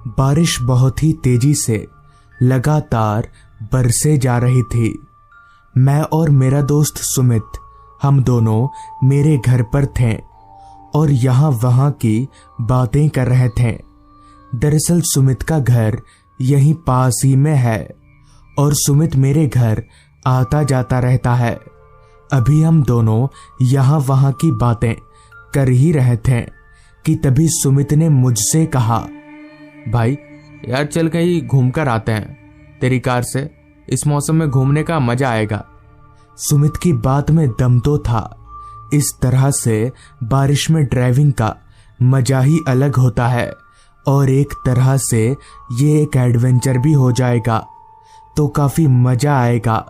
बारिश बहुत ही तेजी से लगातार बरसे जा रही थी। मैं और मेरा दोस्त सुमित, हम दोनों मेरे घर पर थे और यहाँ वहाँ की बातें कर रहे थे। दरअसल सुमित का घर यहीं पास ही में है और सुमित मेरे घर आता जाता रहता है। अभी हम दोनों यहाँ वहाँ की बातें कर ही रहे थे कि तभी सुमित ने मुझसे कहा, भाई यार चल कहीं घूम कर आते हैं, तेरी कार से इस मौसम में घूमने का मजा आएगा। सुमित की बात में दम तो था। इस तरह से बारिश में ड्राइविंग का मजा ही अलग होता है और एक तरह से ये एक एडवेंचर भी हो जाएगा तो काफी मजा आएगा।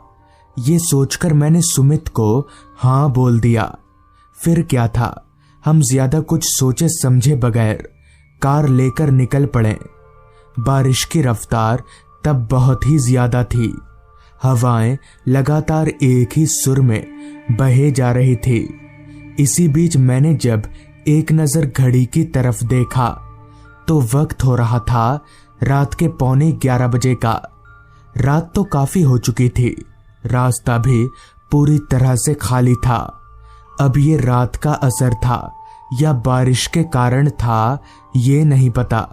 ये सोचकर मैंने सुमित को हाँ बोल दिया। फिर क्या था, हम ज्यादा कुछ सोचे समझे बगैर कार लेकर निकल पड़े। बारिश की रफ्तार तब बहुत ही ज्यादा थी। हवाएं लगातार एक ही सुर में बहे जा रही थी। इसी बीच मैंने जब एक नजर घड़ी की तरफ देखा तो वक्त हो रहा था रात के 11:15 बजे का। रात तो काफी हो चुकी थी, रास्ता भी पूरी तरह से खाली था। अब ये रात का असर था या बारिश के कारण था ये नहीं पता,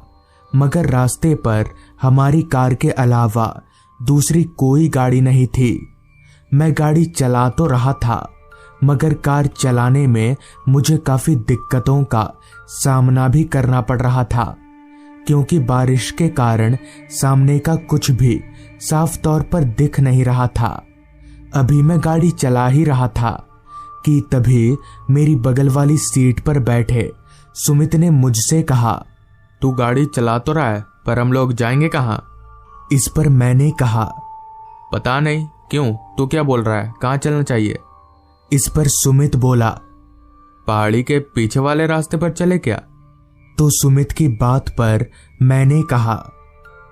मगर रास्ते पर हमारी कार के अलावा दूसरी कोई गाड़ी नहीं थी। मैं गाड़ी चला तो रहा था मगर कार चलाने में मुझे काफी दिक्कतों का सामना भी करना पड़ रहा था क्योंकि बारिश के कारण सामने का कुछ भी साफ तौर पर दिख नहीं रहा था। अभी मैं गाड़ी चला ही रहा था कि तभी मेरी बगल वाली सीट पर बैठे सुमित ने मुझसे कहा, तू गाड़ी चला तो रहा है पर हम लोग जाएंगे कहाँ? इस पर मैंने कहा, पता नहीं क्यों, तू क्या बोल रहा है, कहाँ चलना चाहिए? इस पर सुमित बोला, पहाड़ी के पीछे वाले रास्ते पर चले क्या? तो सुमित की बात पर मैंने कहा,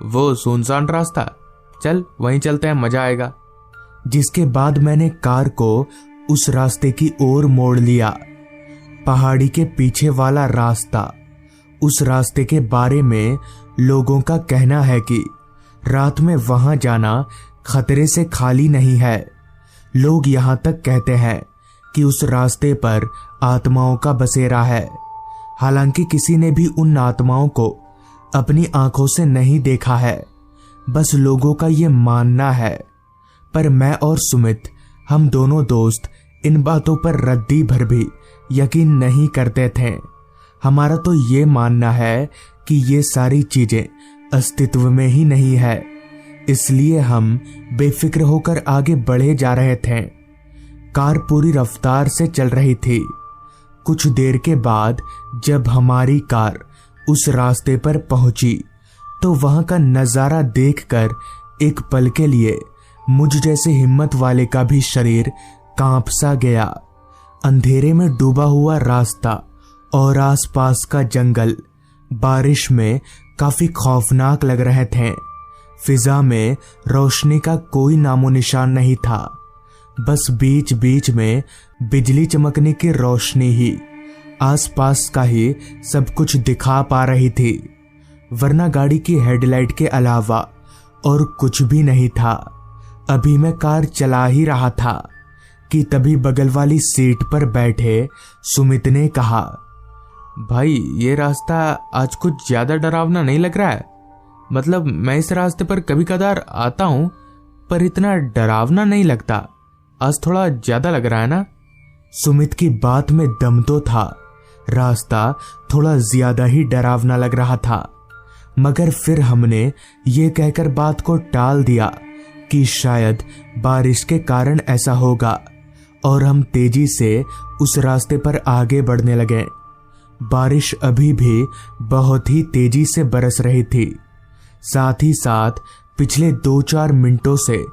वो सुनसान रास्ता, चल वहीं चलते हैं, मजा आएगा। जिसके बाद मैंने कार को उस रास्ते की ओर मोड़ लिया। पहाड़ी के पीछे वाला रास्ता, उस रास्ते के बारे में लोगों का कहना है कि रात में वहां जाना खतरे से खाली नहीं है। लोग यहां तक कहते हैं कि उस रास्ते पर आत्माओं का बसेरा है। हालांकि किसी ने भी उन आत्माओं को अपनी आंखों से नहीं देखा है, बस लोगों का ये मानना है। पर मैं और सुमित, हम दोनों दोस्त इन बातों पर रद्दी भर भी यकीन नहीं करते थे। हमारा तो ये मानना है कि ये सारी चीजें अस्तित्व में ही नहीं है, इसलिए हम बेफिक्र होकर आगे बढ़े जा रहे थे। कार पूरी रफ्तार से चल रही थी। कुछ देर के बाद जब हमारी कार उस रास्ते पर पहुंची तो वहां का नजारा देखकर एक पल के लिए मुझ जैसे हिम्मत वाले का भी शरीर कांप सा गया। अंधेरे में डूबा हुआ रास्ता और आसपास का जंगल बारिश में काफी खौफनाक लग रहे थे। फिजा में रोशनी का कोई नामो निशान नहीं था, बस बीच बीच में बिजली चमकने की रोशनी ही आसपास का ही सब कुछ दिखा पा रही थी, वरना गाड़ी की हेडलाइट के अलावा और कुछ भी नहीं था। अभी मैं कार चला ही रहा था कि तभी बगल वाली सीट पर बैठे सुमित ने कहा, भाई ये रास्ता आज कुछ ज्यादा डरावना नहीं लग रहा है। मतलब मैं इस रास्ते पर कभी कदार आता हूं पर इतना डरावना नहीं लगता, आज थोड़ा ज्यादा लग रहा है ना? सुमित की बात में दम तो था। रास्ता थोड़ा ज्यादा ही डरावना लग रहा था, मगर फिर हमने ये कहकर बात को टाल दिया कि शायद बारिश के कारण ऐसा होगा और हम तेजी से उस रास्ते पर आगे बढ़ने लगे। बारिश अभी भी बहुत ही तेजी से बरस रही थी। साथ ही साथ पिछले 2-4 मिनटों से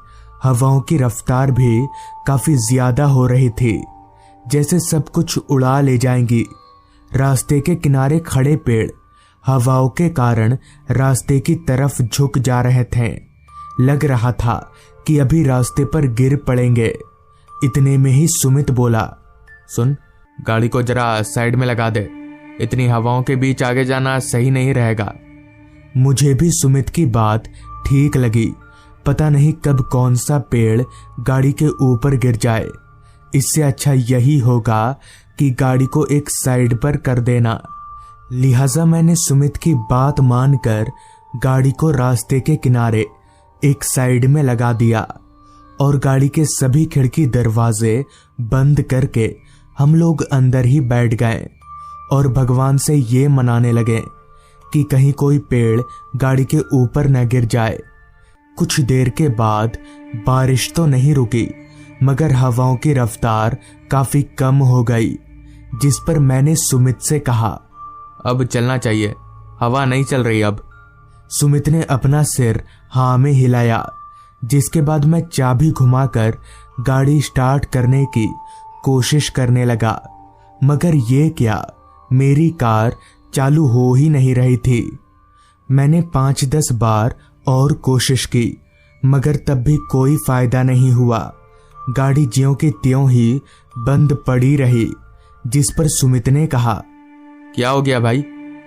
हवाओं की रफ्तार भी काफी ज्यादा हो रही थी, जैसे सब कुछ उड़ा ले जाएंगी। रास्ते के किनारे खड़े पेड़ हवाओं के कारण रास्ते की तरफ झुक जा रहे थे। लग रहा था कि अभी रास्ते पर गिर पड़ेंगे। इतने में ही सुमित बोला, सुन, गाड़ी को जरा साइड में लगा दे, इतनी हवाओं के बीच आगे जाना सही नहीं रहेगा। मुझे भी सुमित की बात ठीक लगी। पता नहीं कब कौन सा पेड़ गाड़ी के ऊपर गिर जाए। इससे अच्छा यही होगा कि गाड़ी को एक साइड पर कर देना। लिहाजा मैंने सुमित की बात मानकर गाड़ी को रास्ते के किनारे एक साइड में लगा दिया और गाड़ी के सभी खिड़की दरवाजे बंद करके हम लोग अंदर ही बैठ गए और भगवान से ये मनाने लगे कि कहीं कोई पेड़ गाड़ी के ऊपर न गिर जाए। कुछ देर के बाद बारिश तो नहीं रुकी, मगर हवाओं की रफ्तार काफी कम हो गई, जिस पर मैंने सुमित से कहा, अब चलना चाहिए, हवा नहीं चल रही अब। सुमित ने अपना सिर हाँ में हिलाया, जिसके बाद मैं चाबी घुमाकर गाड़ी स्टार्ट करने की कोशिश करने लगा, मगर ये क्या, मेरी कार चालू हो ही नहीं रही थी। मैंने 5-10 बार और कोशिश की, मगर तब भी कोई फायदा नहीं हुआ। गाड़ी ज्यों की त्यों ही बंद पड़ी रही, जिस पर सुमित ने कहा, क्या हो गया भाई,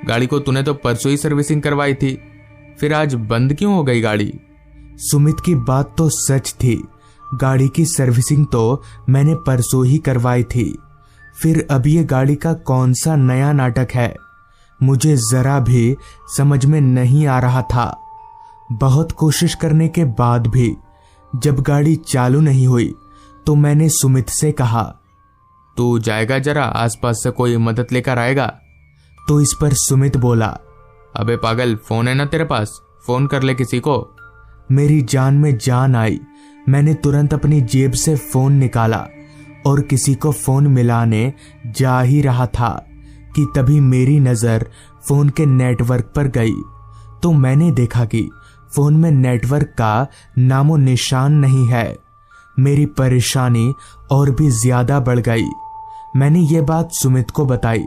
गाड़ी को तूने तो परसों ही सर्विसिंग करवाई थी, फिर आज बंद क्यों हो गई गाड़ी? सुमित की बात तो सच थी। गाड़ी की सर्विसिंग तो मैंने परसों ही करवाई थी। फिर अब ये गाड़ी का कौन सा नया नाटक है, मुझे जरा भी समझ में नहीं आ रहा था। बहुत कोशिश करने के बाद भी जब गाड़ी चालू नहीं हुई तो मैंने सुमित से कहा, तू जाएगा जरा आसपास से कोई मदद लेकर आएगा? तो इस पर सुमित बोला, अबे पागल, फोन है ना तेरे पास, फोन कर ले किसी को। मेरी जान में जान आई। मैंने तुरंत अपनी जेब से फोन निकाला और किसी को फोन मिलाने जा ही रहा था कि तभी मेरी नजर फोन के नेटवर्क पर गई तो मैंने देखा कि फोन में नेटवर्क का नामो निशान नहीं है। मेरी परेशानी और भी ज्यादा बढ़ गई। मैंने ये बात सुमित को बताई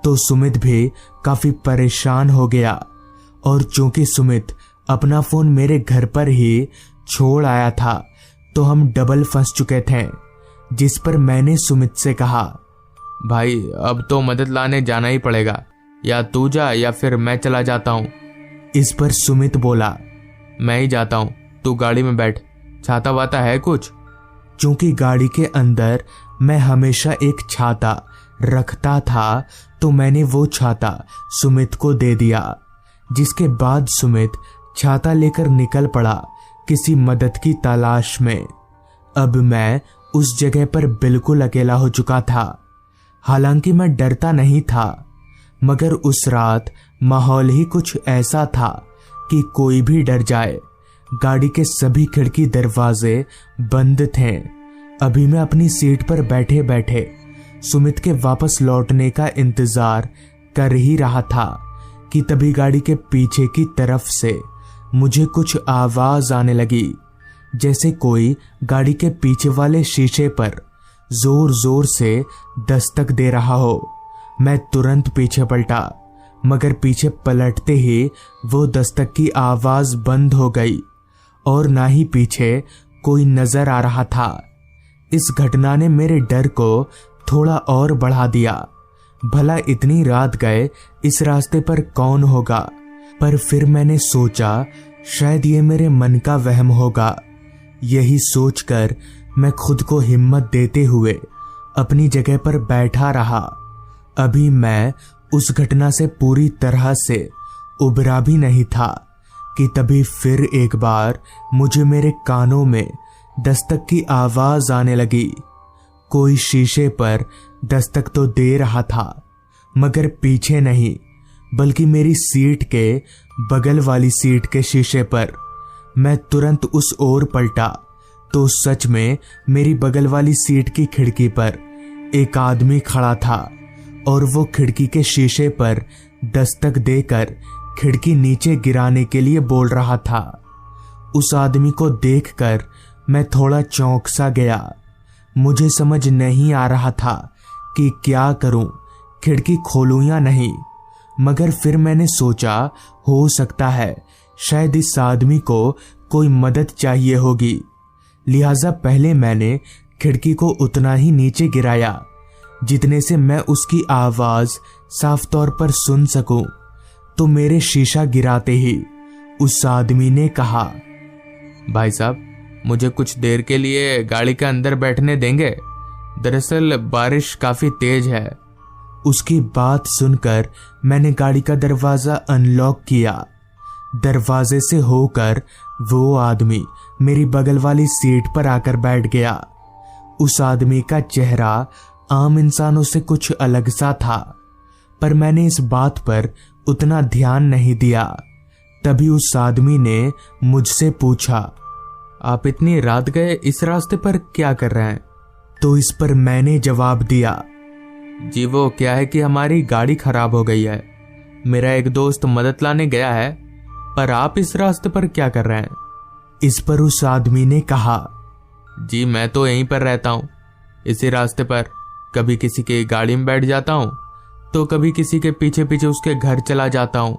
तो सुमित भी काफी परेशान हो गया, और चूंकि सुमित अपना फोन मेरे घर पर ही छोड़ आया था तो हम डबल फंस चुके थे। जिस पर मैंने सुमित से कहा, भाई अब तो मदद लाने जाना ही पड़ेगा, या तू जा या फिर मैं चला जाता हूँ। इस पर सुमित बोला, मैं ही जाता हूँ, तू गाड़ी में बैठ, छाता वाता है कुछ? चूंकि गाड़ी के अंदर मैं हमेशा एक छाता रखता था तो मैंने वो छाता सुमित को दे दिया, जिसके बाद सुमित छाता लेकर निकल पड़ा किसी मदद की तलाश में। अब मैं उस जगह पर बिल्कुल अकेला हो चुका था। हालांकि मैं डरता नहीं था, मगर उस रात माहौल ही कुछ ऐसा था कि कोई भी डर जाए। गाड़ी के सभी खिड़की दरवाजे बंद थे। अभी मैं अपनी सीट पर बैठे बैठे सुमित के वापस लौटने का इंतजार कर ही रहा था कि तभी गाड़ी के पीछे की तरफ से मुझे कुछ आवाज आने लगी, जैसे कोई गाड़ी के पीछे वाले शीशे पर जोर जोर से दस्तक दे रहा हो। मैं तुरंत पीछे पलटा, मगर पीछे पलटते ही वो दस्तक की आवाज बंद हो गई और ना ही पीछे कोई नजर आ रहा था। इस घटना ने मेरे डर को थोड़ा और बढ़ा दिया। भला इतनी रात गए इस रास्ते पर कौन होगा? पर फिर मैंने सोचा शायद ये मेरे मन का वहम होगा। यही सोचकर मैं खुद को हिम्मत देते हुए अपनी जगह पर बैठा रहा। अभी मैं उस घटना से पूरी तरह से उबरा भी नहीं था कि तभी फिर एक बार मुझे मेरे कानों में दस्तक की आवाज आने लगी। कोई शीशे पर दस्तक तो दे रहा था, मगर पीछे नहीं बल्कि मेरी सीट के बगल वाली सीट के शीशे पर। मैं तुरंत उस ओर पलटा तो सच में मेरी बगल वाली सीट की खिड़की पर एक आदमी खड़ा था और वो खिड़की के शीशे पर दस्तक देकर खिड़की नीचे गिराने के लिए बोल रहा था। उस आदमी को देखकर मैं थोड़ा चौंक सा गया। मुझे समझ नहीं आ रहा था कि क्या करूं, खिड़की खोलूं या नहीं। मगर फिर मैंने सोचा हो सकता है शायद इस आदमी को कोई मदद चाहिए होगी। लिहाजा पहले मैंने खिड़की को उतना ही नीचे गिराया जितने से मैं उसकी आवाज साफ तौर पर सुन सकूं। तो मेरे शीशा गिराते ही उस आदमी ने कहा, भाई साहब, मुझे कुछ देर के लिए गाड़ी के अंदर बैठने देंगे? दरअसल बारिश काफी तेज है। उसकी बात सुनकर मैंने गाड़ी का दरवाजा अनलॉक किया। दरवाजे से होकर वो आदमी मेरी बगल वाली सीट पर आकर बैठ गया। उस आदमी का चेहरा आम इंसानों से कुछ अलग सा था, पर मैंने इस बात पर उतना ध्यान नहीं दिया। तभी उस आदमी ने मुझसे पूछा, आप इतनी रात गए इस रास्ते पर क्या कर रहे हैं? तो इस पर मैंने जवाब दिया, जी वो क्या है कि हमारी गाड़ी खराब हो गई है। मेरा एक दोस्त मदद लाने गया है, पर आप इस रास्ते पर क्या कर रहे हैं? इस पर उस आदमी ने कहा, जी मैं तो यहीं पर रहता हूँ, इसी रास्ते पर। कभी किसी की गाड़ी में बैठ जाता हूँ तो कभी किसी के पीछे पीछे उसके घर चला जाता हूँ।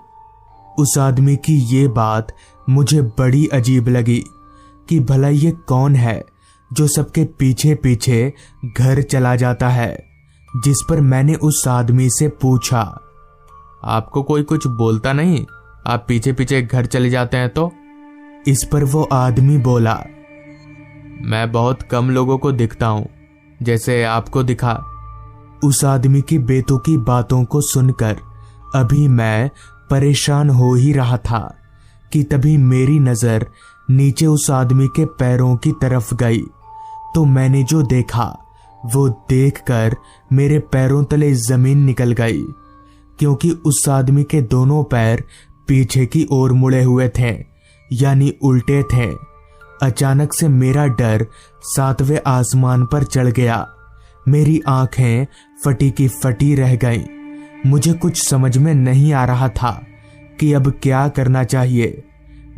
उस आदमी की ये बात मुझे बड़ी अजीब लगी कि भला ये कौन है जो सबके पीछे पीछे घर चला जाता है। जिस पर मैंने उस आदमी से पूछा, आपको कोई कुछ बोलता नहीं? आप पीछे पीछे घर चले जाते हैं तो? इस पर वो आदमी बोला, मैं बहुत कम लोगों को दिखता हूँ, जैसे आपको दिखा। उस आदमी की बेतुकी बातों को सुनकर अभी मैं परेशान हो ही रहा था कि तभी मेरी नजर नीचे उस आदमी के पैरों की तरफ गई। तो मैंने जो देखा वो देखकर मेरे पैरों तले जमीन निकल गई, क्योंकि उस आदमी के दोनों पैर पीछे की ओर मुड़े हुए थे, यानी उल्टे थे। अचानक से मेरा डर 7वें आसमान पर चढ़ गया। मेरी आंखें फटी की फटी रह गईं। मुझे कुछ समझ में नहीं आ रहा था कि अब क्या करना चाहिए।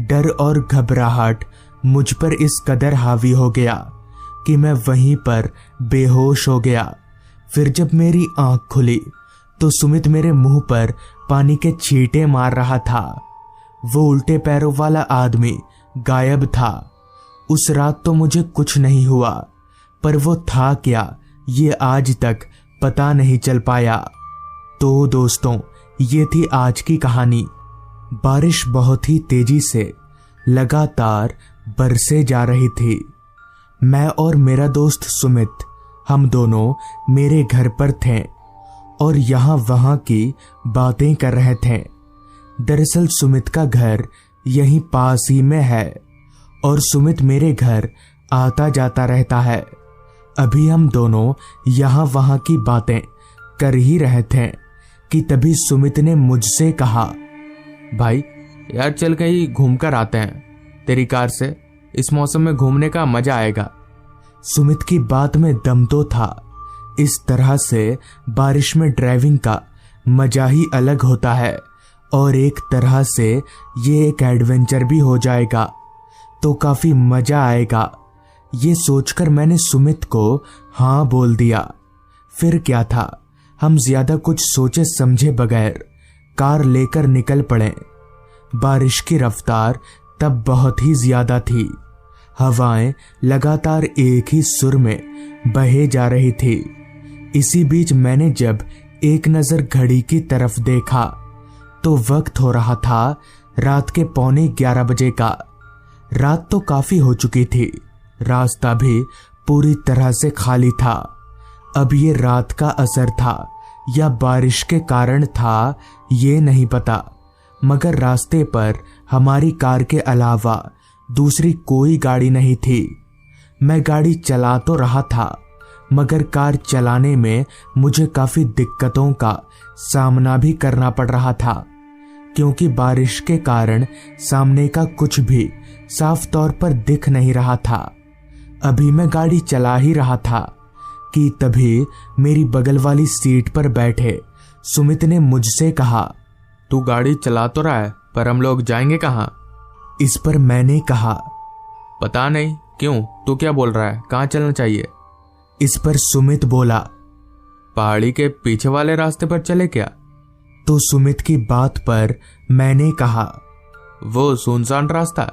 डर और घबराहट मुझ पर इस कदर हावी हो गया कि मैं वहीं पर बेहोश हो गया। फिर जब मेरी आंख खुली तो सुमित मेरे मुंह पर पानी के छींटे मार रहा था। वो उल्टे पैरों वाला आदमी गायब था। उस रात तो मुझे कुछ नहीं हुआ, पर वो था क्या ये आज तक पता नहीं चल पाया। तो दोस्तों, ये थी आज की कहानी। बारिश बहुत ही तेजी से लगातार बरसे जा रही थी। मैं और मेरा दोस्त सुमित, हम दोनों मेरे घर पर थे और यहाँ वहाँ की बातें कर रहे थे। दरअसल सुमित का घर यहीं पास ही में है और सुमित मेरे घर आता जाता रहता है। अभी हम दोनों यहाँ वहाँ की बातें कर ही रहे थे कि तभी सुमित ने मुझसे कहा, भाई यार चल कहीं घूम कर आते हैं, तेरी कार से इस मौसम में घूमने का मजा आएगा। सुमित की बात में दम तो था। इस तरह से बारिश में ड्राइविंग का मजा ही अलग होता है और एक तरह से ये एक एडवेंचर भी हो जाएगा, तो काफी मजा आएगा। ये सोचकर मैंने सुमित को हाँ बोल दिया। फिर क्या था, हम ज्यादा कुछ सोचे समझे बगैर कार लेकर निकल पड़े। बारिश की रफ्तार तब बहुत ही ज्यादा थी। हवाएं लगातार एक ही सुर में बहे जा रही थी। इसी बीच मैंने जब एक नजर घड़ी की तरफ देखा तो वक्त हो रहा था रात के 11:15 बजे का। रात तो काफी हो चुकी थी, रास्ता भी पूरी तरह से खाली था। अब ये रात का असर था या बारिश के कारण था, ये नहीं पता, मगर रास्ते पर हमारी कार के अलावा दूसरी कोई गाड़ी नहीं थी। मैं गाड़ी चला तो रहा था, मगर कार चलाने में मुझे काफी दिक्कतों का सामना भी करना पड़ रहा था, क्योंकि बारिश के कारण सामने का कुछ भी साफ तौर पर दिख नहीं रहा था। अभी मैं गाड़ी चला ही रहा था कि तभी मेरी बगल वाली सीट पर बैठे सुमित ने मुझसे कहा, तू गाड़ी चला तो रहा है, पर हम लोग जाएंगे कहाँ? इस पर मैंने कहा, पता नहीं। क्यों, तू क्या बोल रहा है, कहाँ चलना चाहिए? इस पर सुमित बोला, पहाड़ी के पीछे वाले रास्ते पर चले क्या? तो सुमित की बात पर मैंने कहा, वो सुनसान रास्ता,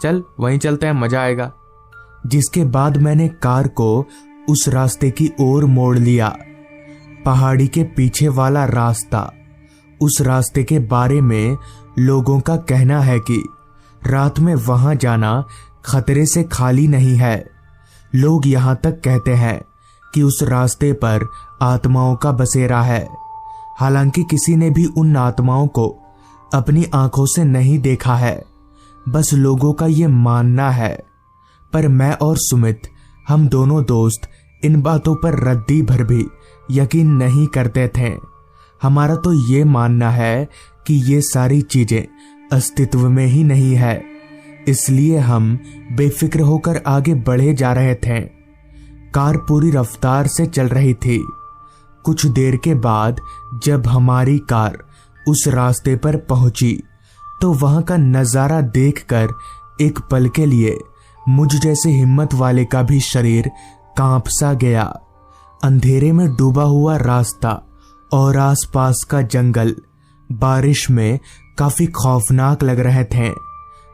चल वहीं चलते हैं, मजा आएगा। जिसके बाद मैंने कार को उस रास्ते की ओर मोड़ लिया। पहाड़ी के पीछे वाला रास्ता, उस रास्ते के बारे में लोगों का कहना है कि रात में वहां जाना खतरे से खाली नहीं है। लोग यहां तक कहते हैं कि उस रास्ते पर आत्माओं का बसेरा है। हालांकि किसी ने भी उन आत्माओं को अपनी आंखों से नहीं देखा है, बस लोगों का ये मानना है। पर मैं और सुमित, हम दोनों दोस्त इन बातों पर रद्दी भर भी यकीन नहीं करते थे। हमारा तो ये मानना है कि ये सारी चीजें अस्तित्व में ही नहीं है, इसलिए हम बेफिक्र होकर आगे बढ़े जा रहे थे। कार पूरी रफ्तार से चल रही थी। कुछ देर के बाद जब हमारी कार उस रास्ते पर पहुंची तो वहां का नजारा देखकर एक पल के लिए मुझ जैसे हिम्मत वाले का भी शरीर कांप सा गया। अंधेरे में डूबा हुआ रास्ता और आसपास का जंगल बारिश में काफी खौफनाक लग रहे थे।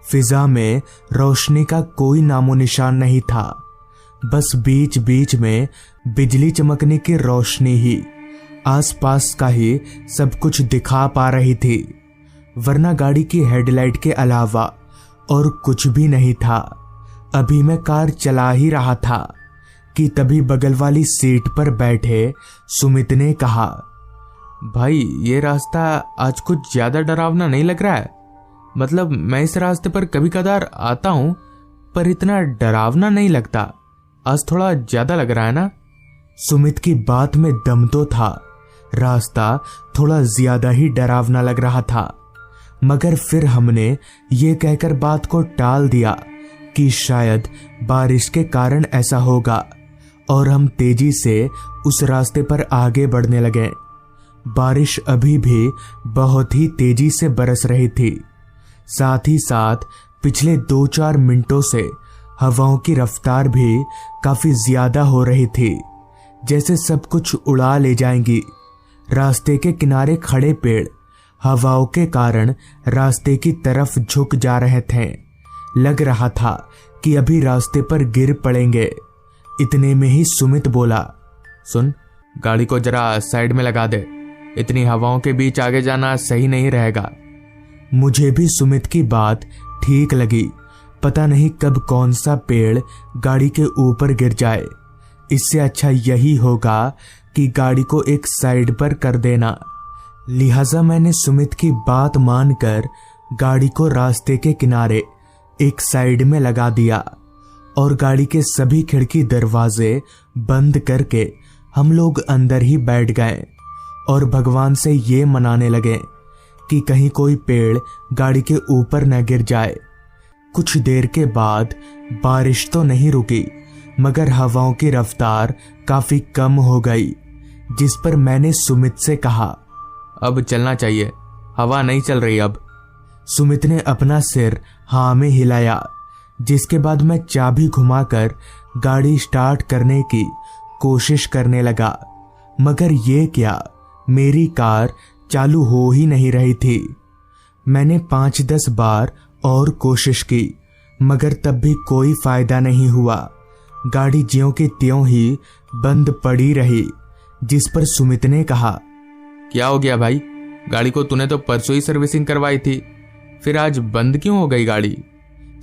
फिजा में रोशनी का कोई नामो निशान नहीं था, बस बीच बीच में बिजली चमकने की रोशनी ही आसपास का ही सब कुछ दिखा पा रही थी, वरना गाड़ी की हेडलाइट के अलावा और कुछ भी नहीं था। अभी मैं कार चला ही रहा था कि तभी बगल वाली सीट पर बैठे सुमित ने कहा, भाई ये रास्ता आज कुछ ज्यादा डरावना नहीं लग रहा है। मतलब मैं इस रास्ते पर कभी कदार आता हूं, पर इतना डरावना नहीं लगता। आज थोड़ा ज्यादा लग रहा है ना? सुमित की बात में दम तो था। रास्ता थोड़ा ज्यादा ही डरावना लग रहा था, मगर फिर हमने ये कहकर बात को टाल दिया कि शायद बारिश के कारण ऐसा होगा, और हम तेजी से उस रास्ते पर आगे बढ़ने लगे। बारिश अभी भी बहुत ही तेजी से बरस रही थी। साथ ही साथ पिछले 2-4 मिनटों से हवाओं की रफ्तार भी काफी ज्यादा हो रही थी, जैसे सब कुछ उड़ा ले जाएंगी। रास्ते के किनारे खड़े पेड़ हवाओं के कारण रास्ते की तरफ झुक जा रहे थे। लग रहा था कि अभी रास्ते पर गिर पड़ेंगे। इतने में ही सुमित बोला, सुन, गाड़ी को जरा साइड में लगा दे। इतनी हवाओं के बीच आगे जाना सही नहीं रहेगा। मुझे भी सुमित की बात ठीक लगी। पता नहीं कब कौन सा पेड़ गाड़ी के ऊपर गिर जाए। इससे अच्छा यही होगा कि गाड़ी को एक साइड पर कर देना। लिहाजा मैंने सुमित की बात मानकर गाड़ी को रास्ते के किनारे एक साइड में लगा दिया और गाड़ी के सभी खिड़की दरवाजे बंद करके हम लोग अंदर ही बैठ गए और भगवान से ये मनाने लगे कि कहीं कोई पेड़ गाड़ी के ऊपर न गिर जाए। कुछ देर के बाद बारिश तो नहीं रुकी, मगर हवाओं की रफ्तार काफी कम हो गई, जिस पर मैंने सुमित से कहा, अब चलना चाहिए, हवा नहीं चल रही अब। सुमित ने अपना सिर हाँ में हिलाया, जिसके बाद मैं चाबी घुमाकर गाड़ी स्टार्ट करने की कोशिश करने लगा, मगर ये क्या, मेरी कार चालू हो ही नहीं रही थी। मैंने 5-10 बार और कोशिश की, मगर तब भी कोई फायदा नहीं हुआ। गाड़ी ज्यों की त्यों ही बंद पड़ी रही, जिस पर सुमित ने कहा, क्या हो गया भाई? गाड़ी को तूने तो परसों ही सर्विसिंग करवाई थी, फिर आज बंद क्यों हो गई गाड़ी?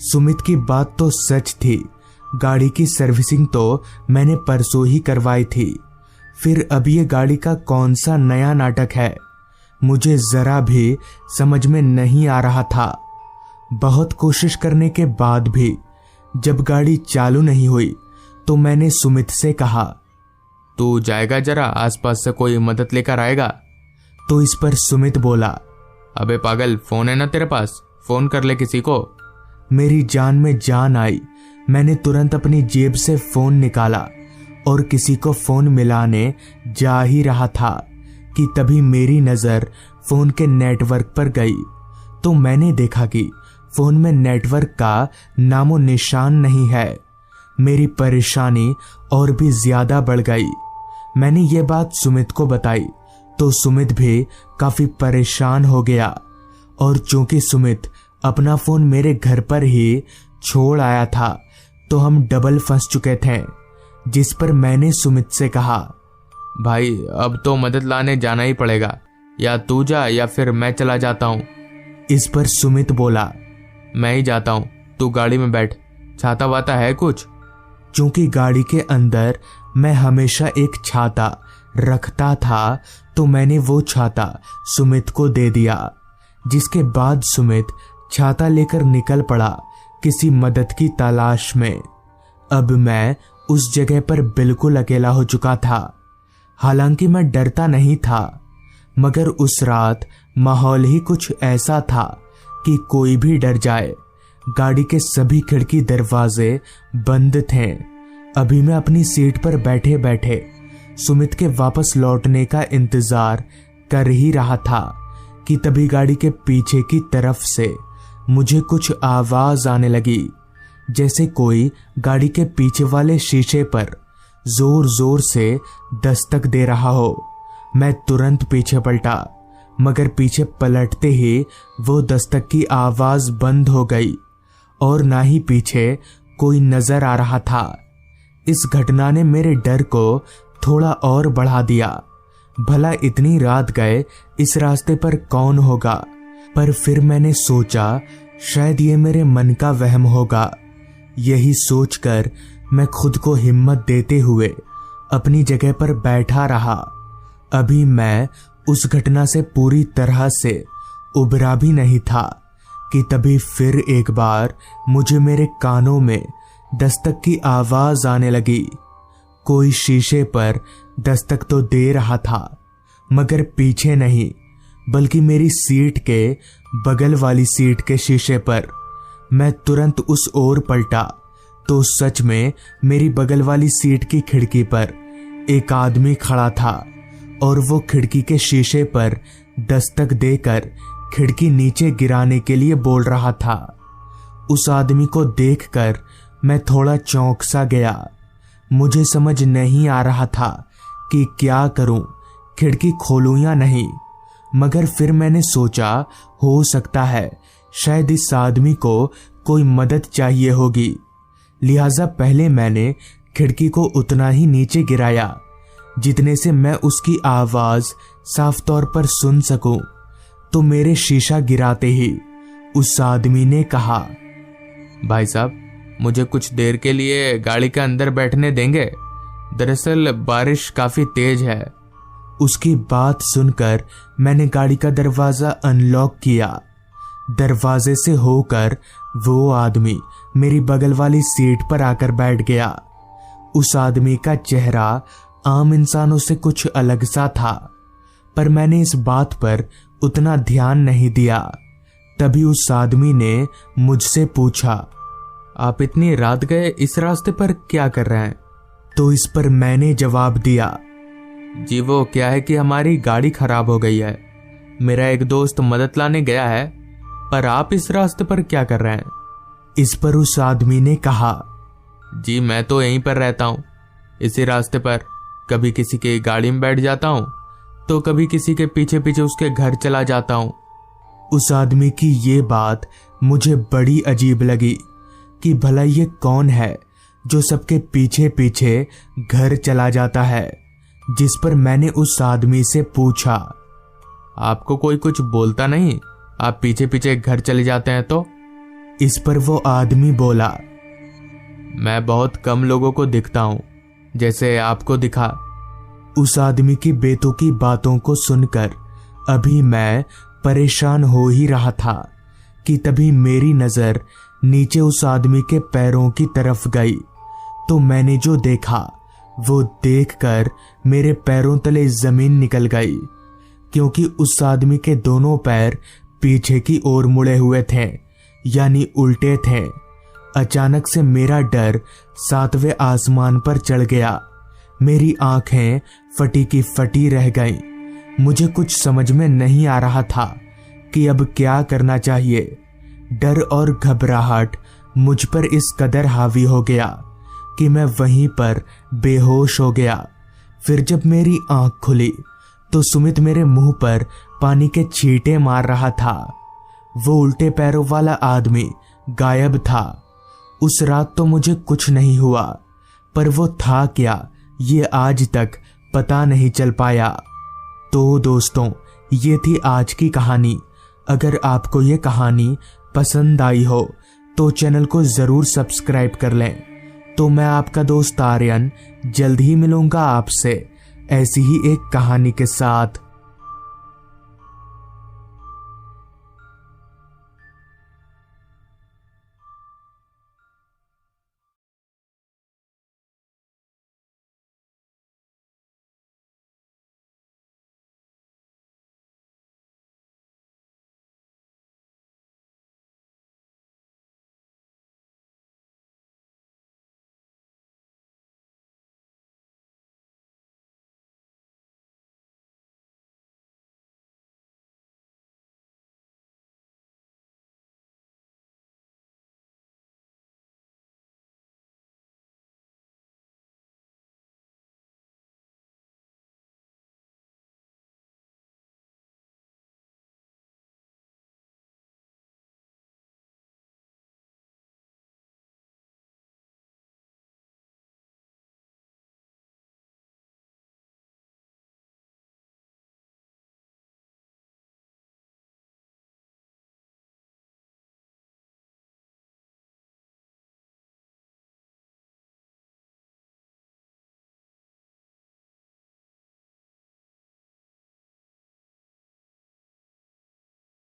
सुमित की बात तो सच थी। गाड़ी की सर्विसिंग तो मैंने परसों ही करवाई थी। फिर अब ये गाड़ी का कौन सा नया नाटक है, मुझे जरा भी समझ में नहीं आ रहा था। बहुत कोशिश करने के बाद भी जब गाड़ी चालू नहीं हुई तो मैंने सुमित से कहा, तू जाएगा जरा आसपास से कोई मदद लेकर आएगा? तो इस पर सुमित बोला, अबे पागल, फोन है ना तेरे पास, फोन कर ले किसी को। मेरी जान में जान आई। मैंने तुरंत अपनी जेब से फोन निकाला और किसी को फोन मिलाने जा ही रहा था कि तभी मेरी नजर फोन के नेटवर्क पर गई तो मैंने देखा कि फोन में नेटवर्क का नामो निशान नहीं है। मेरी परेशानी और भी ज्यादा बढ़ गई। मैंने ये बात सुमित को बताई तो सुमित भी काफी परेशान हो गया, और चूंकि सुमित अपना फोन मेरे घर पर ही छोड़ आया था तो हम डबल फंस चुके थे। जिस पर मैंने सुमित से कहा, भाई अब तो मदद लाने जाना ही पड़ेगा, या तू जा या फिर मैं चला जाता हूँ। इस पर सुमित बोला, मैं ही जाता हूँ, तू गाड़ी में बैठ। छाता वाता है कुछ? क्योंकि गाड़ी के अंदर मैं हमेशा एक छाता रखता था, तो मैंने वो छाता सुमित को दे दिया, जिसके बाद सुमित छाता लेकर निकल पड़ा किसी मदद की तलाश में। अब मैं उस जगह पर बिल्कुल अकेला हो चुका था। हालांकि मैं डरता नहीं था, मगर उस रात माहौल ही कुछ ऐसा था कि कोई भी डर जाए। गाड़ी के सभी खिड़की दरवाजे बंद थे। अभी मैं अपनी सीट पर बैठे बैठे सुमित के वापस लौटने का इंतजार कर ही रहा था कि तभी गाड़ी के पीछे की तरफ से मुझे कुछ आवाज आने लगी, जैसे कोई गाड़ी के पीछे वाले शीशे पर जोर जोर से दस्तक दे रहा हो। मैं तुरंत पीछे पलटा, मगर पीछे पलटते ही वो दस्तक की आवाज बंद हो गई और ना ही पीछे कोई नजर आ रहा था। इस घटना ने मेरे डर को थोड़ा और बढ़ा दिया। भला इतनी रात गए इस रास्ते पर कौन होगा? पर फिर मैंने सोचा शायद ये मेरे मन का वहम होगा। यही सोचकर मैं खुद को हिम्मत देते हुए अपनी जगह पर बैठा रहा। अभी मैं उस घटना से पूरी तरह से उबरा भी नहीं था कि तभी फिर एक बार मुझे मेरे कानों में दस्तक की आवाज आने लगी। कोई शीशे पर दस्तक तो दे रहा था, मगर पीछे नहीं, बल्कि मेरी सीट के बगल वाली सीट के शीशे पर। मैं तुरंत उस ओर पलटा तो सच में मेरी बगल वाली सीट की खिड़की पर एक आदमी खड़ा था और वो खिड़की के शीशे पर दस्तक देकर खिड़की नीचे गिराने के लिए बोल रहा था। उस आदमी को देखकर मैं थोड़ा चौंक सा गया। मुझे समझ नहीं आ रहा था कि क्या करूं, खिड़की खोलूं या नहीं। मगर फिर मैंने सोचा हो सकता है शायद इस आदमी को कोई मदद चाहिए होगी, लिहाजा पहले मैंने खिड़की को उतना ही नीचे गिराया जितने से मैं उसकी आवाज साफ तौर पर सुन सकूं। तो मेरे शीशा गिराते ही उस आदमी ने कहा, भाई साहब, मुझे कुछ देर के लिए गाड़ी के अंदर बैठने देंगे? दरअसल बारिश काफी तेज है। उसकी बात सुनकर मैंने गाड़ी का दरवाजा अनलॉक किया। दरवाजे से होकर वो आदमी मेरी बगल वाली सीट पर आकर बैठ गया। उस आदमी का चेहरा आम इंसानों से कुछ अलग सा था, पर मैंने इस बात पर उतना ध्यान नहीं दिया। तभी उस आदमी ने मुझसे पूछा, आप इतनी रात गए इस रास्ते पर क्या कर रहे हैं? तो इस पर मैंने जवाब दिया, जी वो क्या है कि हमारी गाड़ी खराब हो गई है। मेरा एक दोस्त मदद लाने गया है, पर आप इस रास्ते पर क्या कर रहे हैं? इस पर उस आदमी ने कहा, जी मैं तो यहीं पर रहता हूँ, इसी रास्ते पर। कभी किसी की गाड़ी में बैठ जाता हूँ तो कभी किसी के पीछे पीछे उसके घर चला जाता हूँ। उस आदमी की ये बात मुझे बड़ी अजीब लगी कि भला ये कौन है जो सबके पीछे पीछे घर चला जाता है। जिस पर मैंने उस आदमी से पूछा, आपको कोई कुछ बोलता नहीं? आप पीछे पीछे घर चले जाते हैं तो? इस पर वो आदमी बोला, मैं बहुत कम लोगों को दिखता हूँ जैसे आपको दिखा। उस आदमी की बेतुकी बातों को सुनकर अभी मैं परेशान हो ही रहा था कि तभी मेरी नजर नीचे उस आदमी के पैरों की तरफ गई। तो मैंने जो देखा वो देखकर मेरे पैरों तले जमीन निकल गई, क्योंकि उस आदमी के दोनों पैर पीछे की ओर मुड़े हुए थे, यानी उल्टे थे। अचानक से मेरा डर 7वें आसमान पर चढ़ गया। मेरी आंखें फटी की फटी रह गईं। मुझे कुछ समझ में नहीं आ रहा था कि अब क्या करना चाहिए। डर और घबराहट मुझ पर इस कदर हावी हो गया कि मैं वहीं पर बेहोश हो गया। फिर जब मेरी आंख खुली तो सुमित मेरे मुंह पर पानी के छींटे मार रहा था। वो उल्टे पैरों वाला आदमी गायब था। उस रात तो मुझे कुछ नहीं हुआ, पर वो था क्या ये आज तक पता नहीं चल पाया। तो दोस्तों, ये थी आज की कहानी। अगर आपको ये कहानी पसंद आई हो तो चैनल को जरूर सब्सक्राइब कर लें। तो मैं आपका दोस्त आर्यन जल्द ही मिलूंगा आपसे ऐसी ही एक कहानी के साथ।